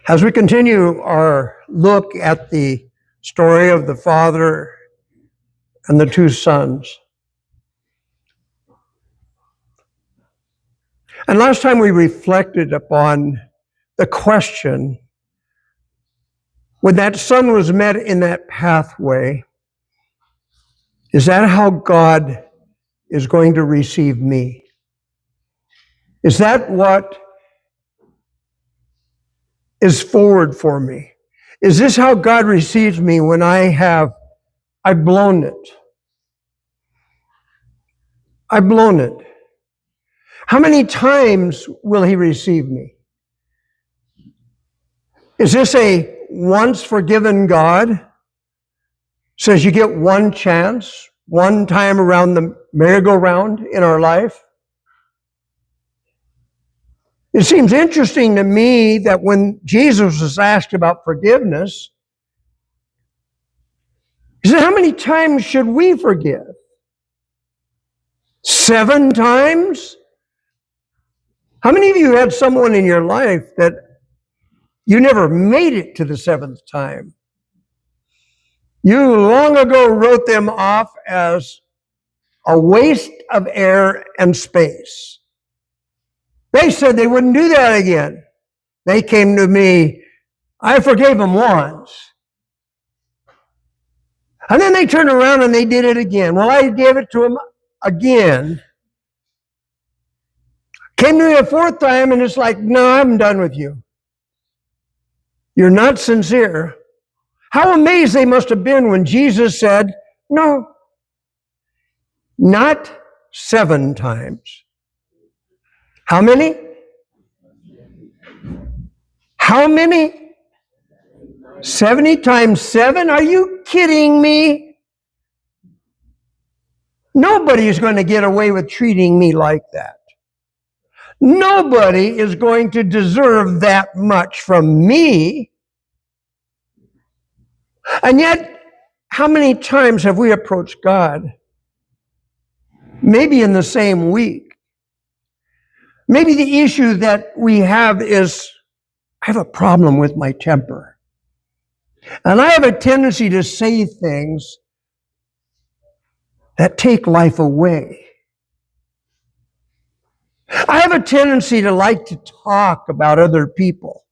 As we continue our look at the story of the Father and the two sons, and last time we reflected upon the question, when that son was met in that pathway, is that how God is going to receive me? Is that what is forward for me? Is this how God receives me when I've blown it? I've blown it. How many times will he receive me? Is this a once forgiven God? Says you get one chance, one time around the merry-go-round in our life? It seems interesting to me that when Jesus was asked about forgiveness, he said, how many times should we forgive? 7 times? How many of you had someone in your life that you never made it to the 7th time? You long ago wrote them off as a waste of air and space. They said they wouldn't do that again. They came to me, I forgave them once. And then they turned around and they did it again. Well, I gave it to them again. Came to me a 4th time and it's like, no, I'm done with you. You're not sincere. How amazed they must have been when Jesus said, no, not 7 times. How many? How many? 70 times 7? Are you kidding me? Nobody is going to get away with treating me like that. Nobody is going to deserve that much from me. And yet, how many times have we approached God? Maybe in the same week. Maybe the issue that we have is, I have a problem with my temper. And I have a tendency to say things that take life away. I have a tendency to like to talk about other people.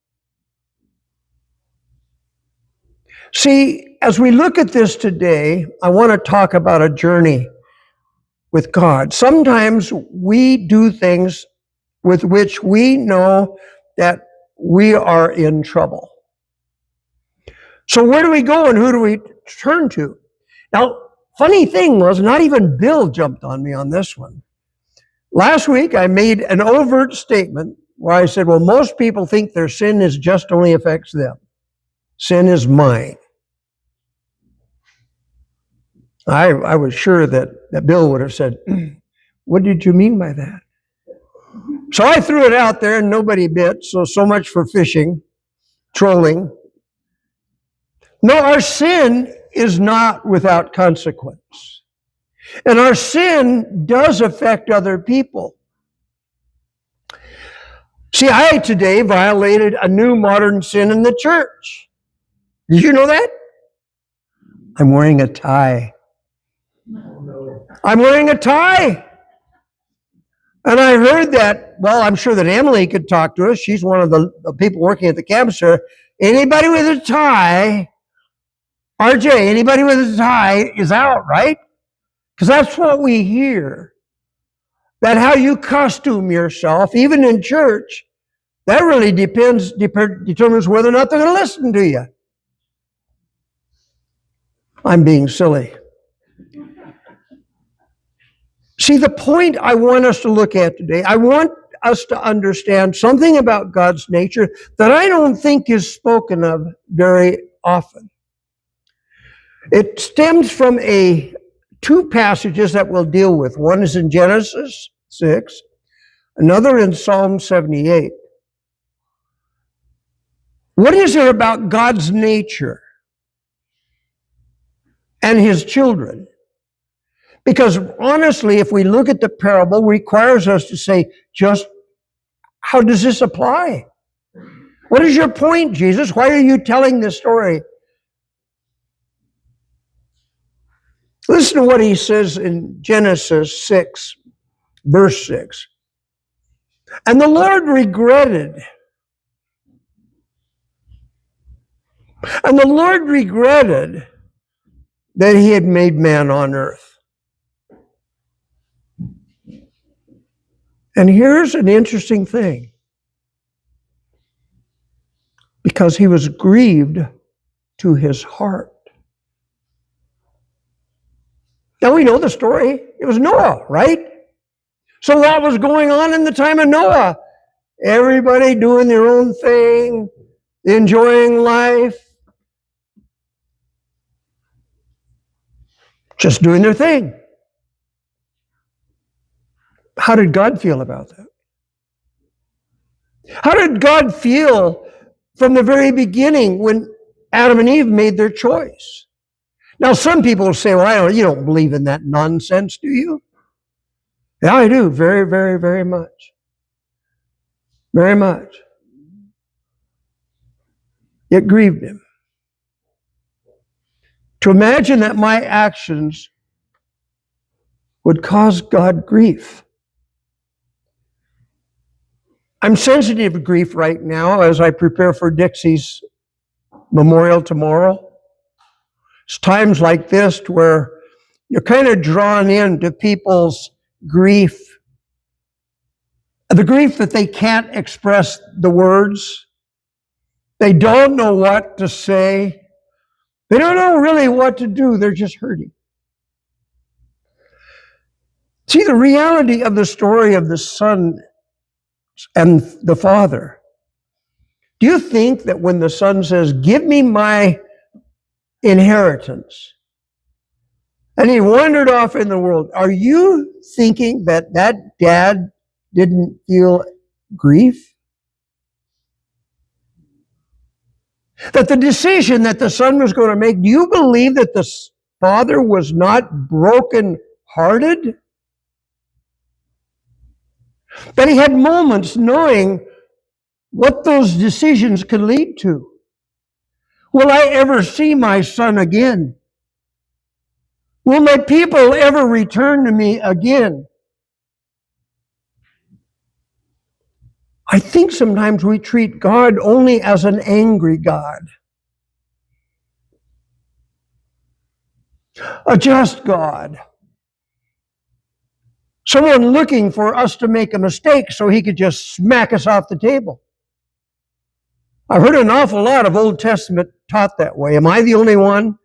See, as we look at this today, I want to talk about a journey with God. Sometimes we do things with which we know that we are in trouble. So where do we go and who do we turn to? Now, funny thing was, not even Bill jumped on me on this one. Last week, I made an overt statement where I said, well, most people think their sin is just only affects them. Sin is mine. I was sure that Bill would have said, what did you mean by that? So I threw it out there and nobody bit, so much for fishing, trolling. No, our sin is not without consequence. And our sin does affect other people. See, I today violated a new modern sin in the church. Did you know that? I'm wearing a tie. I'm wearing a tie. And I heard that, well, I'm sure that Emily could talk to us. She's one of the people working at the campus here. Anybody with a tie, RJ, anybody with a tie is out, right? Because that's what we hear. That how you costume yourself, even in church, that really determines whether or not they're going to listen to you. I'm being silly. See, the point I want us to look at today, I want us to understand something about God's nature that I don't think is spoken of very often. It stems from 2 passages that we'll deal with. One is in Genesis 6, another in Psalm 78. What is there about God's nature and his children? Because honestly, if we look at the parable, it requires us to say, just how does this apply? What is your point, Jesus? Why are you telling this story? Listen to what he says in Genesis 6, verse 6. And the Lord regretted. And the Lord regretted that he had made man on earth. And here's an interesting thing. Because he was grieved to his heart. Now we know the story. It was Noah, right? So what was going on in the time of Noah? Everybody doing their own thing, enjoying life, just doing their thing. How did God feel about that? How did God feel from the very beginning when Adam and Eve made their choice? Now, some people say, well, you don't believe in that nonsense, do you? Yeah, I do. Very, very, very much. Very much. It grieved him. To imagine that my actions would cause God grief. I'm sensitive to grief right now as I prepare for Dixie's memorial tomorrow. It's times like this where you're kind of drawn into people's grief, the grief that they can't express the words. They don't know what to say. They don't know really what to do. They're just hurting. See, the reality of the story of the Son and the Father. Do you think that when the Son says, give me my inheritance, and he wandered off in the world, are you thinking that that dad didn't feel grief? That the decision that the Son was going to make, do you believe that the Father was not broken-hearted? That he had moments knowing what those decisions could lead to. Will I ever see my son again? Will my people ever return to me again? I think sometimes we treat God only as an angry God. A just God. Someone looking for us to make a mistake so he could just smack us off the table. I've heard an awful lot of Old Testament taught that way. Am I the only one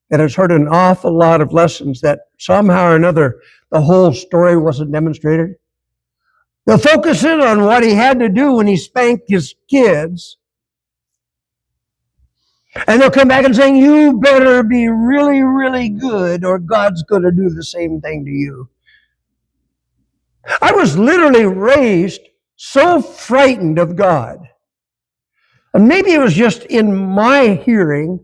that has heard an awful lot of lessons that somehow or another the whole story wasn't demonstrated? They'll focus in on what he had to do when he spanked his kids. And they'll come back and say, you better be really, really good or God's going to do the same thing to you. I was literally raised so frightened of God. And maybe it was just in my hearing.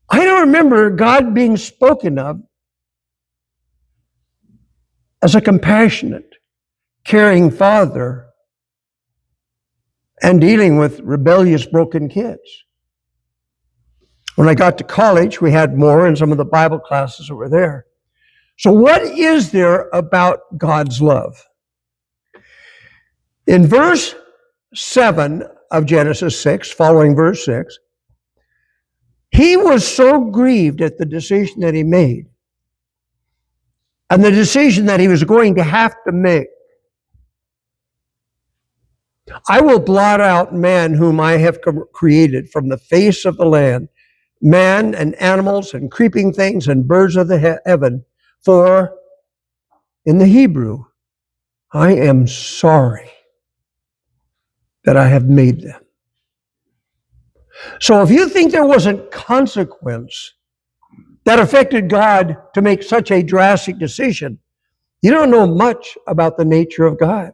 I don't remember God being spoken of as a compassionate, caring father and dealing with rebellious, broken kids. When I got to college, we had more in some of the Bible classes that were there. So what is there about God's love? In verse 7 of Genesis 6, following verse 6, he was so grieved at the decision that he made and the decision that he was going to have to make. I will blot out man whom I have created from the face of the land, man and animals and creeping things and birds of the heaven, for in the Hebrew, I am sorry that I have made them. So if you think there wasn't consequence that affected God to make such a drastic decision, you don't know much about the nature of God.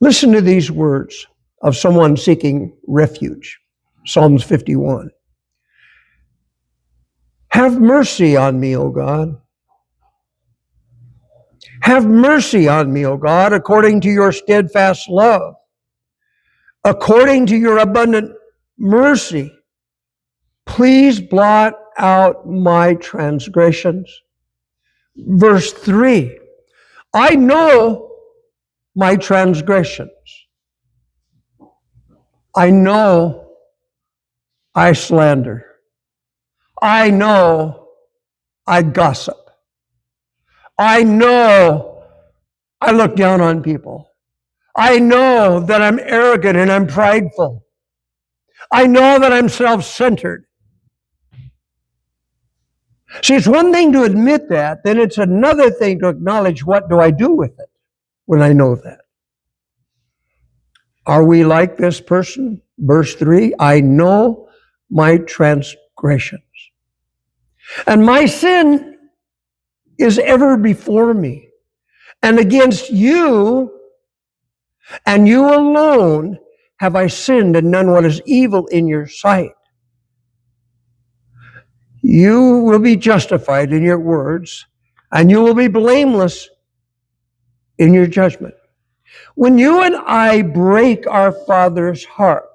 Listen to these words of someone seeking refuge. Psalms 51. Have mercy on me, O God. Have mercy on me, O God, according to your steadfast love, according to your abundant mercy. Please blot out my transgressions. Verse 3, I know my transgressions. I know I slander. I know I gossip. I know I look down on people. I know that I'm arrogant and I'm prideful. I know that I'm self-centered. See, it's one thing to admit that, then it's another thing to acknowledge what do I do with it when I know that. Are we like this person? Verse 3, I know my transgressions. And my sin is ever before me. And against you, and you alone, have I sinned and done what is evil in your sight. You will be justified in your words, and you will be blameless in your judgment. When you and I break our Father's heart,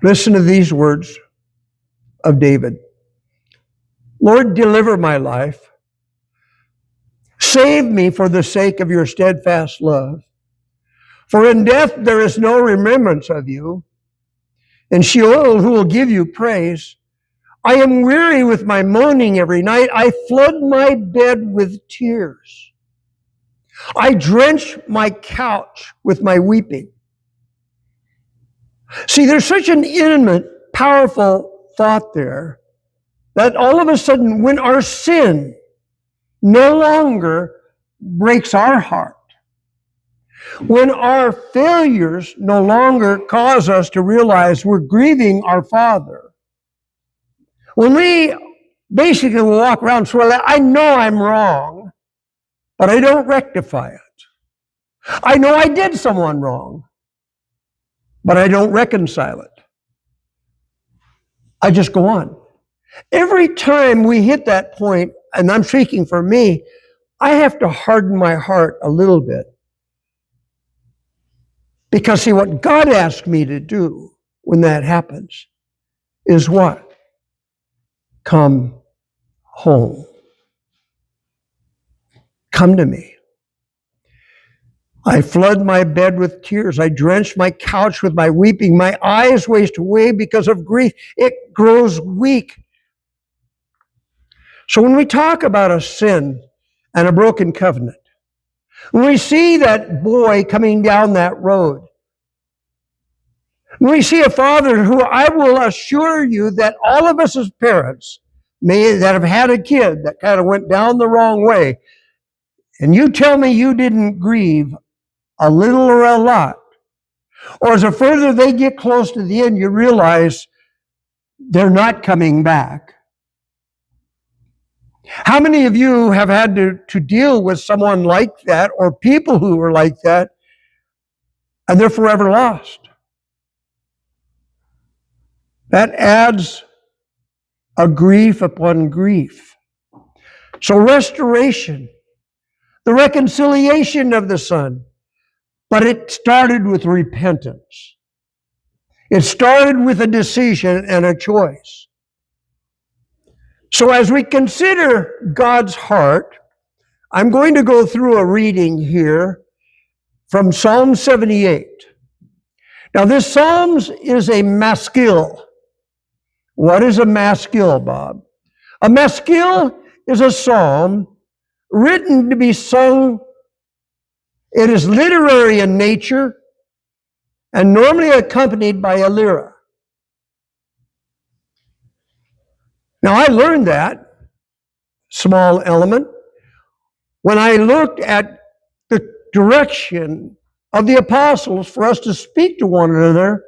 listen to these words of David. Lord, deliver my life. Save me for the sake of your steadfast love. For in death there is no remembrance of you. In Sheol, who will give you praise? I am weary with my moaning every night. I flood my bed with tears. I drench my couch with my weeping. See, there's such an intimate, powerful thought there that all of a sudden, when our sin no longer breaks our heart, when our failures no longer cause us to realize we're grieving our Father, when we basically walk around swirling, I know I'm wrong, but I don't rectify it. I know I did someone wrong, but I don't reconcile it. I just go on. Every time we hit that point, and I'm speaking for me, I have to harden my heart a little bit. Because see, what God asked me to do when that happens is what? Come home. Come to me. I flood my bed with tears. I drench my couch with my weeping. My eyes waste away because of grief. It grows weak. So when we talk about a sin and a broken covenant, when we see that boy coming down that road, when we see a father who, I will assure you that all of us as parents that have had a kid that kind of went down the wrong way, and you tell me you didn't grieve a little or a lot, or as the further they get close to the end, you realize they're not coming back. How many of you have had to deal with someone like that or people who are like that and they're forever lost? That adds a grief upon grief. So restoration, the reconciliation of the Son, but it started with repentance. It started with a decision and a choice. So as we consider God's heart, I'm going to go through a reading here from Psalm 78. Now this Psalms is a maskil. What is a maskil, Bob? A maskil is a psalm written to be sung. It is literary in nature and normally accompanied by a lyra. Now I learned that small element when I looked at the direction of the apostles for us to speak to one another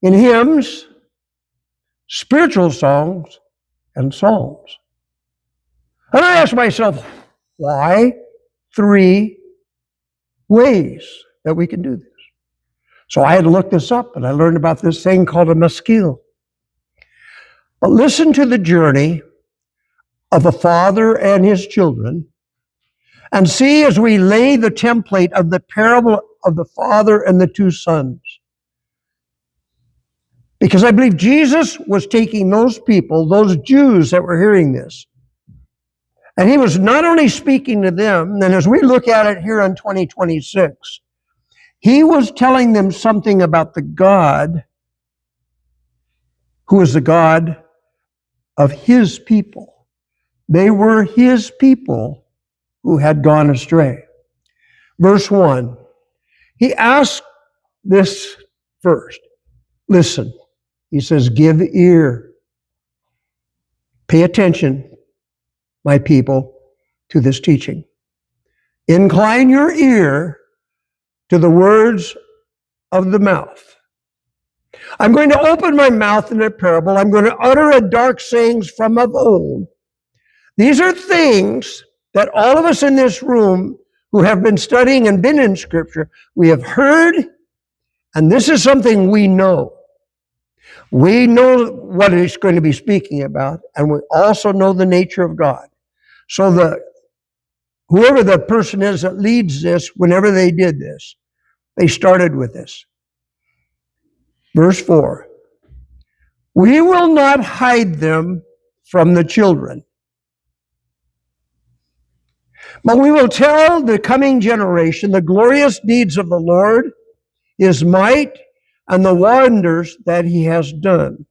in hymns, spiritual songs, and psalms. And I asked myself, why 3 ways that we can do this? So I had to look this up, and I learned about this thing called a maskil. But listen to the journey of a father and his children, and see as we lay the template of the parable of the father and the two sons. Because I believe Jesus was taking those people, those Jews that were hearing this, and he was not only speaking to them, and as we look at it here in 2026, he was telling them something about the God who is the God of his people. They were his people who had gone astray. Verse 1, he asked this first. Listen, he says, give ear. Pay attention, my people, to this teaching. Incline your ear to the words of the mouth. I'm going to open my mouth in a parable. I'm going to utter a dark sayings from of old. These are things that all of us in this room who have been studying and been in Scripture, we have heard, and this is something we know. We know what it's going to be speaking about, and we also know the nature of God. So whoever the person is that leads this, whenever they did this, they started with this. Verse 4, we will not hide them from the children, but we will tell the coming generation the glorious deeds of the Lord, his might, and the wonders that he has done.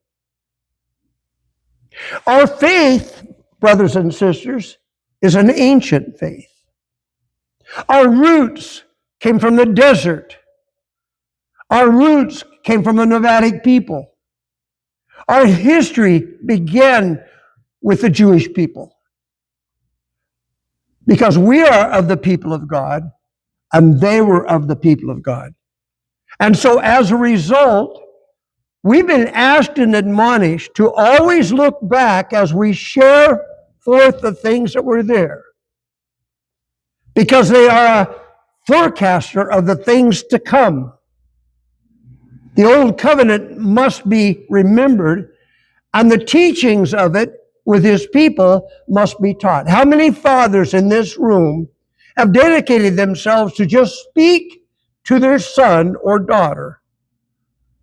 Our faith, brothers and sisters, is an ancient faith. Our roots came from the desert. Our roots came from the nomadic people. Our history began with the Jewish people. Because we are of the people of God, and they were of the people of God. And so as a result, we've been asked and admonished to always look back as we share forth the things that were there. Because they are a forecaster of the things to come. The old covenant must be remembered, and the teachings of it with his people must be taught. How many fathers in this room have dedicated themselves to just speak to their son or daughter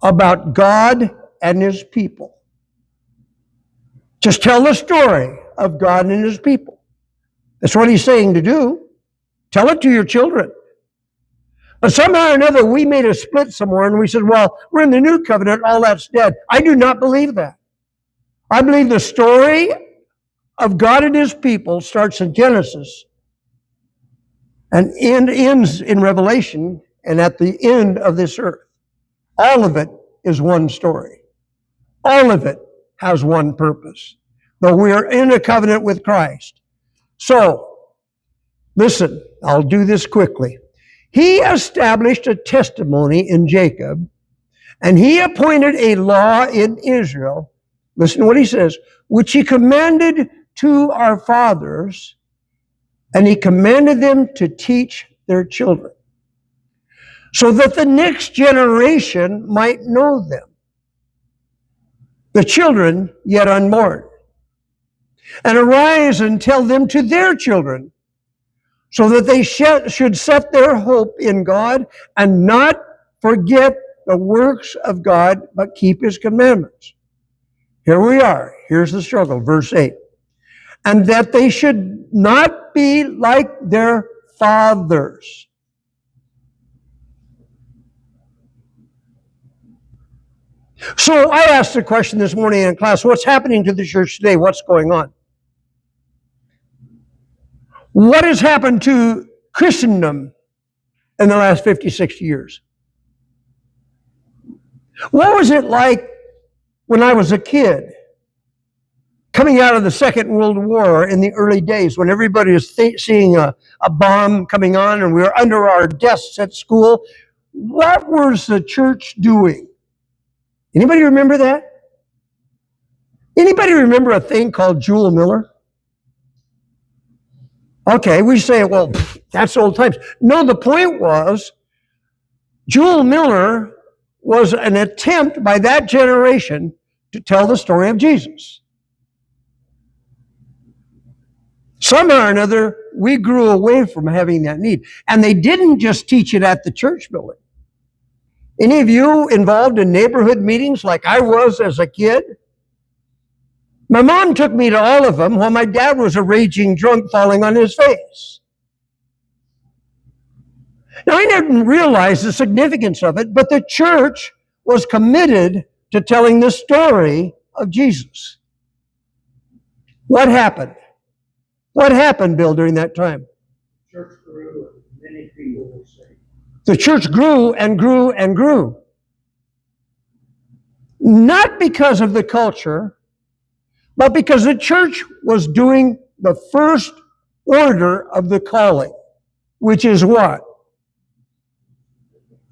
about God and his people? Just tell the story of God and his people. That's what he's saying to do. Tell it to your children. But somehow or another, we made a split somewhere and we said, well, we're in the new covenant, all that's dead. I do not believe that. I believe the story of God and his people starts in Genesis and ends in Revelation and at the end of this earth. All of it is one story. All of it has one purpose, though we are in a covenant with Christ. So, listen, I'll do this quickly. He established a testimony in Jacob, and he appointed a law in Israel. Listen to what he says, which he commanded to our fathers, and he commanded them to teach their children, so that the next generation might know them, the children yet unborn, and arise and tell them to their children, so that they should set their hope in God and not forget the works of God, but keep his commandments. Here we are. Here's the struggle. Verse 8. And that they should not be like their fathers. So I asked the question this morning in class, what's happening to the church today? What's going on? What has happened to Christendom in the last 50, 60 years? What was it like when I was a kid, coming out of the Second World War in the early days, when everybody was seeing a bomb coming on and we were under our desks at school? What was the church doing? Anybody remember that? Anybody remember a thing called Jewel Miller? Okay, we say, well, that's old times. No, the point was, Jewel Miller was an attempt by that generation to tell the story of Jesus. Somehow or another, we grew away from having that need. And they didn't just teach it at the church building. Any of you involved in neighborhood meetings like I was as a kid? My mom took me to all of them while my dad was a raging drunk falling on his face. Now, I didn't realize the significance of it, but the church was committed to telling the story of Jesus. What happened? What happened, Bill, during that time? The church grew and many people were saved. The church grew and grew and grew. Not because of the culture, but because the church was doing the first order of the calling, which is what?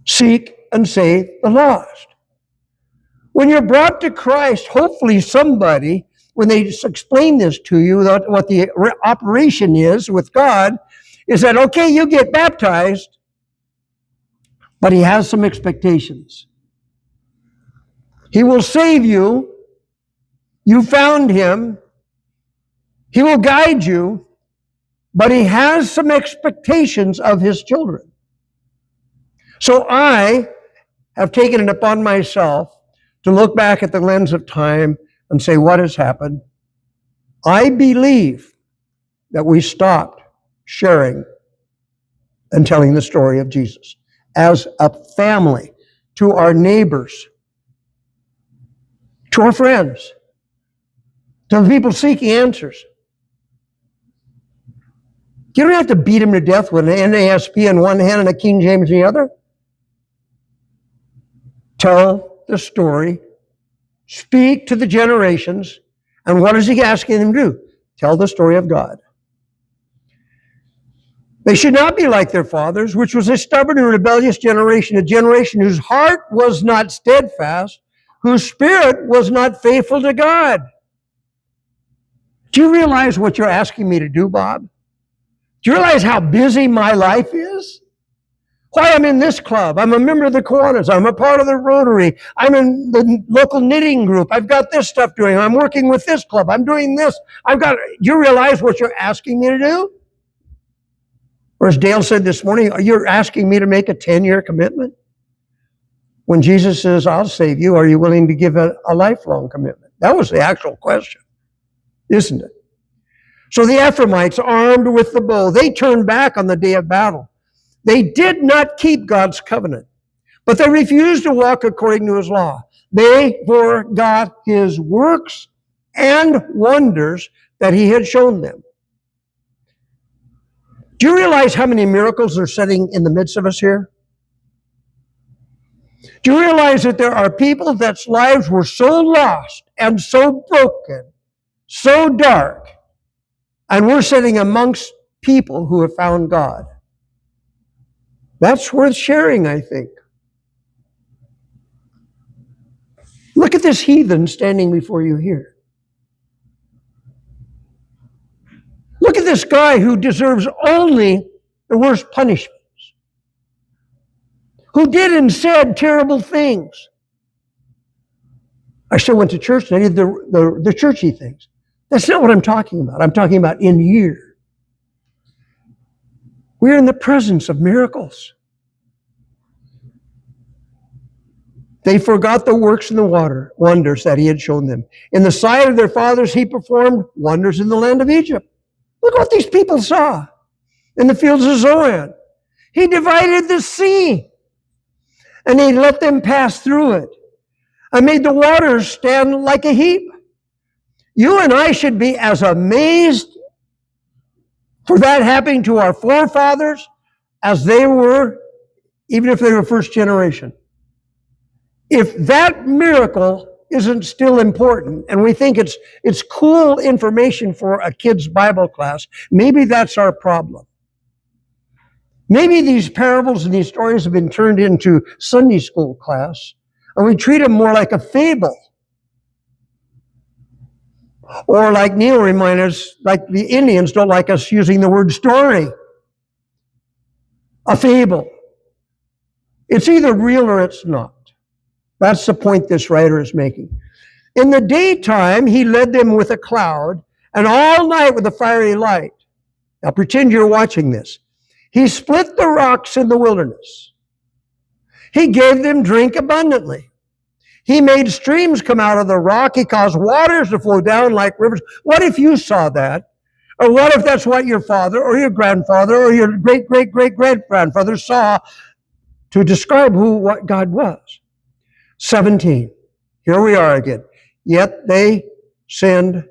Seek and save the lost. When you're brought to Christ, hopefully somebody, when they explain this to you, what the operation is with God, is that, okay, you get baptized, but he has some expectations. He will save you. You found him. He will guide you, but he has some expectations of his children. So I have taken it upon myself to look back at the lens of time and say, what has happened? I believe that we stopped sharing and telling the story of Jesus as a family, to our neighbors, to our friends, to the people seeking answers. You don't have to beat them to death with an NASB in one hand and a King James in the other. Tell the story. Speak to the generations. And what is he asking them to do? Tell the story of God. They should not be like their fathers, which was a stubborn and rebellious generation, a generation whose heart was not steadfast, whose spirit was not faithful to God. Do you realize what you're asking me to do, Bob? Do you realize how busy my life is? Why I'm in this club. I'm a member of the Kiwanis. I'm a part of the Rotary. I'm in the local knitting group. I've got this stuff doing. I'm working with this club. I'm doing this. Do you realize what you're asking me to do? Or as Dale said this morning, you're asking me to make a 10-year commitment? When Jesus says, I'll save you, are you willing to give a lifelong commitment? That was the actual question, isn't it? So the Ephraimites, armed with the bow, they turned back on the day of battle. They did not keep God's covenant, but they refused to walk according to his law. They forgot his works and wonders that he had shown them. Do you realize how many miracles are sitting in the midst of us here? Do you realize that there are people that's lives were so lost and so broken, so dark, and we're sitting amongst people who have found God? That's worth sharing, I think. Look at this heathen standing before you here. Look at this guy who deserves only the worst punishments, who did and said terrible things. I still went to church and I did the churchy things. That's not what I'm talking about. I'm talking about in here. We're in the presence of miracles. They forgot the works and the wonders that he had shown them. In the sight of their fathers, he performed wonders in the land of Egypt. Look what these people saw in the fields of Zoan. He divided the sea, and he let them pass through it. I made the waters stand like a heap. You and I should be as amazed for that happening to our forefathers as they were, even if they were first generation. If that miracle isn't still important, and we think it's cool information for a kid's Bible class, maybe that's our problem. Maybe these parables and these stories have been turned into Sunday school class, and we treat them more like a fable. Or like Neil reminded us, like the Indians don't like us using the word story. A fable. It's either real or it's not. That's the point this writer is making. In the daytime, he led them with a cloud, and all night with a fiery light. Now pretend you're watching this. He split the rocks in the wilderness. He gave them drink abundantly. He made streams come out of the rock. He caused waters to flow down like rivers. What if you saw that? Or what if that's what your father or your grandfather or your great-great-great-grandfather saw to describe what God was? 17. Here we are again. Yet they sinned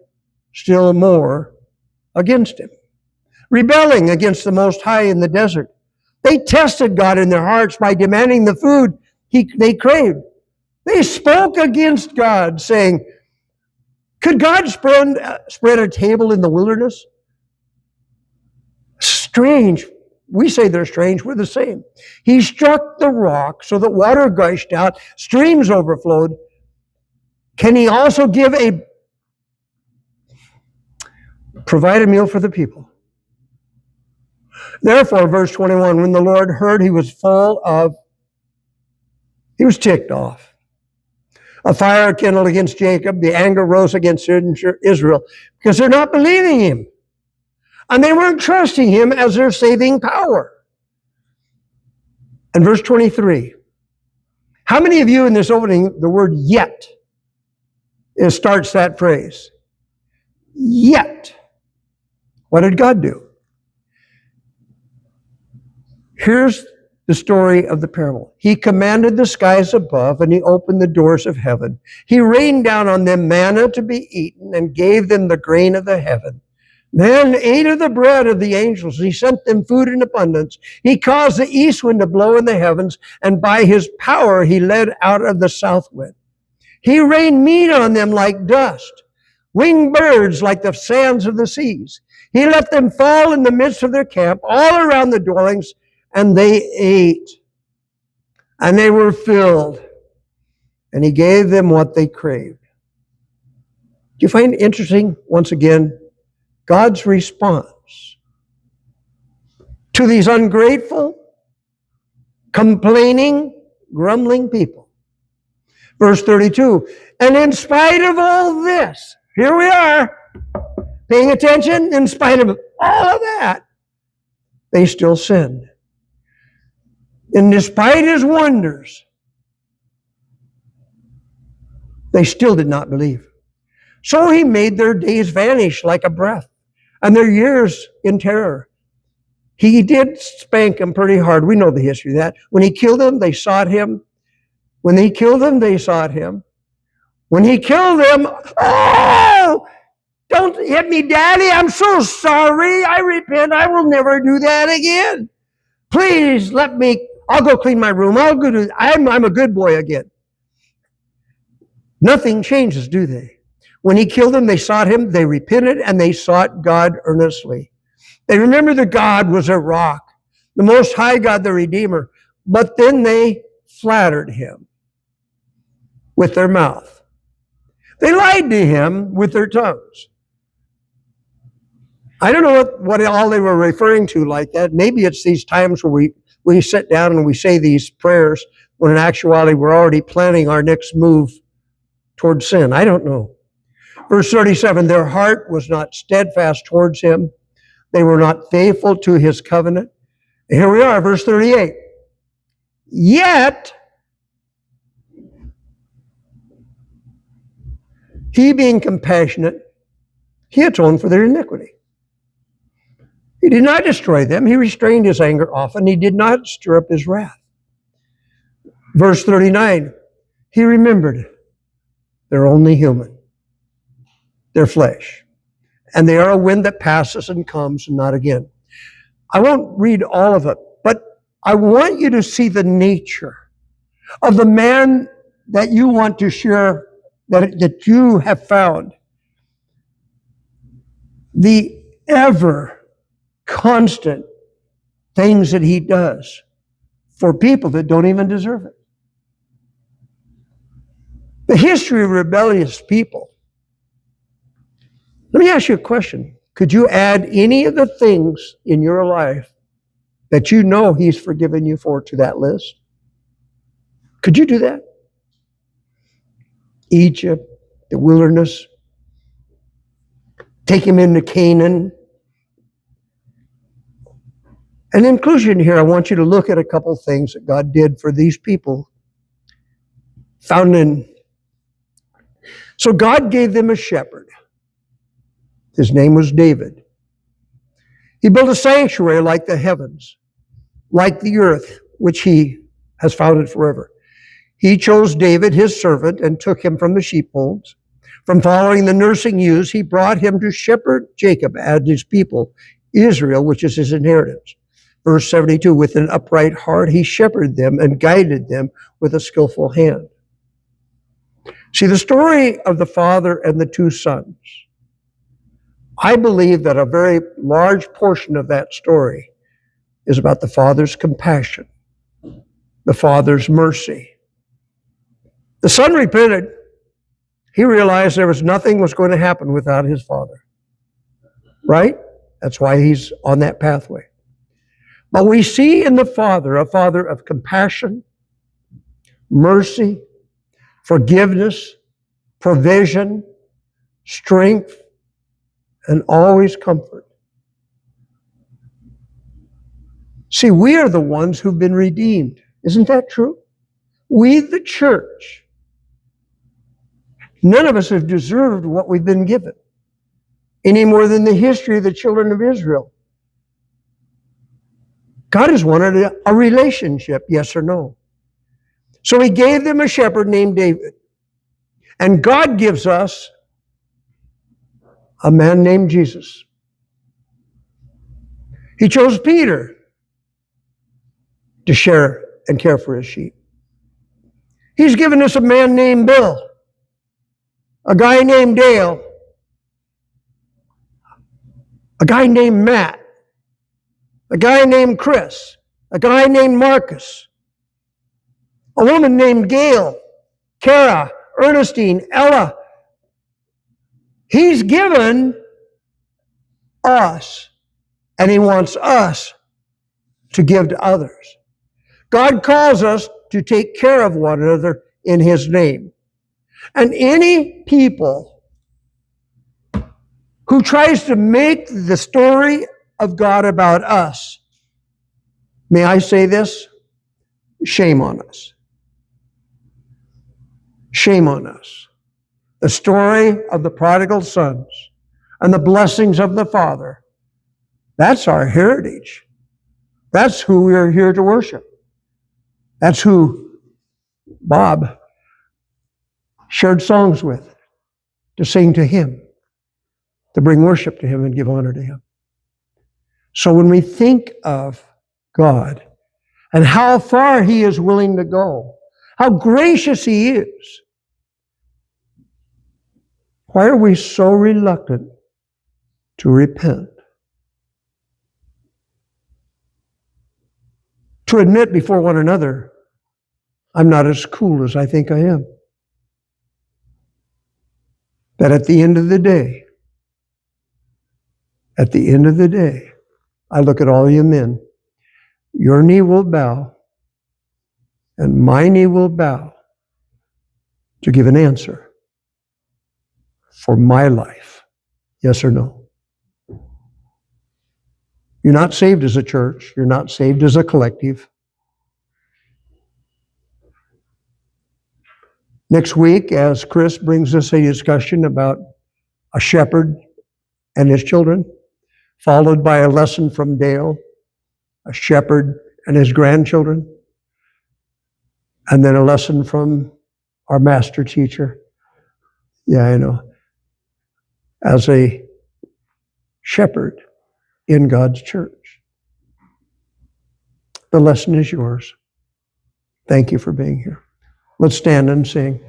still more against him, rebelling against the Most High in the desert. They tested God in their hearts by demanding the food they craved. They spoke against God, saying, could God spread a table in the wilderness? Strange. We say they're strange. We're the same. He struck the rock so that water gushed out, streams overflowed. Can he also provide a meal for the people? Therefore, verse 21, when the Lord heard, he was ticked off. A fire kindled against Jacob. The anger rose against Israel because they're not believing him. And they weren't trusting him as their saving power. And verse 23. How many of you in this opening, the word yet, starts that phrase? Yet. What did God do? Here's the story of the parable. He commanded the skies above, and he opened the doors of heaven. He rained down on them manna to be eaten, and gave them the grain of the heaven. Man ate of the bread of the angels. He sent them food in abundance. He caused the east wind to blow in the heavens, and by his power he led out of the south wind. He rained meat on them like dust, winged birds like the sands of the seas. He let them fall in the midst of their camp, all around the dwellings, and they ate, and they were filled, and he gave them what they craved. Do you find it interesting, once again, God's response to these ungrateful, complaining, grumbling people? Verse 32, and in spite of all this, here we are, paying attention, in spite of all of that, they still sinned. And despite his wonders, they still did not believe. So he made their days vanish like a breath, and their years in terror. He did spank them pretty hard. We know the history of that. When he killed them, they sought him. When he killed them, they sought him. When he killed them, oh, don't hit me, Daddy. I'm so sorry. I repent. I will never do that again. Please let me. I'll go clean my room. I'm a good boy again. Nothing changes, do they? When he killed them, they sought him, they repented, and they sought God earnestly. They remembered that God was a rock, the Most High God, the Redeemer. But then they flattered him with their mouth. They lied to him with their tongues. I don't know what all they were referring to like that. Maybe it's these times where we sit down and we say these prayers when in actuality we're already planning our next move towards sin. I don't know. Verse 37, their heart was not steadfast towards him. They were not faithful to his covenant. And here we are, verse 38. Yet, he being compassionate, he atoned for their iniquity. He did not destroy them. He restrained his anger often. He did not stir up his wrath. Verse 39, he remembered they're only human. They're flesh. And they are a wind that passes and comes and not again. I won't read all of it, but I want you to see the nature of the man that you want to share, that you have found. The ever constant things that he does for people that don't even deserve it. The history of rebellious people. Let me ask you a question. Could you add any of the things in your life that you know he's forgiven you for to that list? Could you do that? Egypt, the wilderness, take him into Canaan. And in conclusion here, I want you to look at a couple things that God did for these people. So God gave them a shepherd. His name was David. He built a sanctuary like the heavens, like the earth, which he has founded forever. He chose David, his servant, and took him from the sheepfolds. From following the nursing ewes, he brought him to shepherd Jacob as his people, Israel, which is his inheritance. Verse 72, with an upright heart, he shepherded them and guided them with a skillful hand. See, the story of the father and the two sons, I believe that a very large portion of that story is about the father's compassion, the father's mercy. The son repented. He realized there was nothing was going to happen without his father. Right? That's why he's on that pathway. But we see in the father a father of compassion, mercy, forgiveness, provision, strength, and always comfort. See, we are the ones who've been redeemed. Isn't that true? We, the church. None of us have deserved what we've been given, any more than the history of the children of Israel. God has wanted a relationship, yes or no. So he gave them a shepherd named David. And God gives us a man named Jesus. He chose Peter to share and care for his sheep. He's given us a man named Bill, a guy named Dale, a guy named Matt, a guy named Chris, a guy named Marcus, a woman named Gail, Kara, Ernestine, Ella. He's given us, and he wants us to give to others. God calls us to take care of one another in his name. And any people who tries to make the story of God about us, may I say this? Shame on us. Shame on us. The story of the prodigal sons and the blessings of the Father, that's our heritage. That's who we are here to worship. That's who Bob shared songs with, to sing to him, to bring worship to him and give honor to him. So when we think of God and how far he is willing to go, how gracious he is, why are we so reluctant to repent? To admit before one another, I'm not as cool as I think I am. That at the end of the day, I look at all you men, your knee will bow and my knee will bow to give an answer for my life. Yes or no? You're not saved as a church. You're not saved as a collective. Next week, as Chris brings us a discussion about a shepherd and his children, followed by a lesson from Dale, a shepherd and his grandchildren, and then a lesson from our master teacher. Yeah, I know. As a shepherd in God's church. The lesson is yours. Thank you for being here. Let's stand and sing.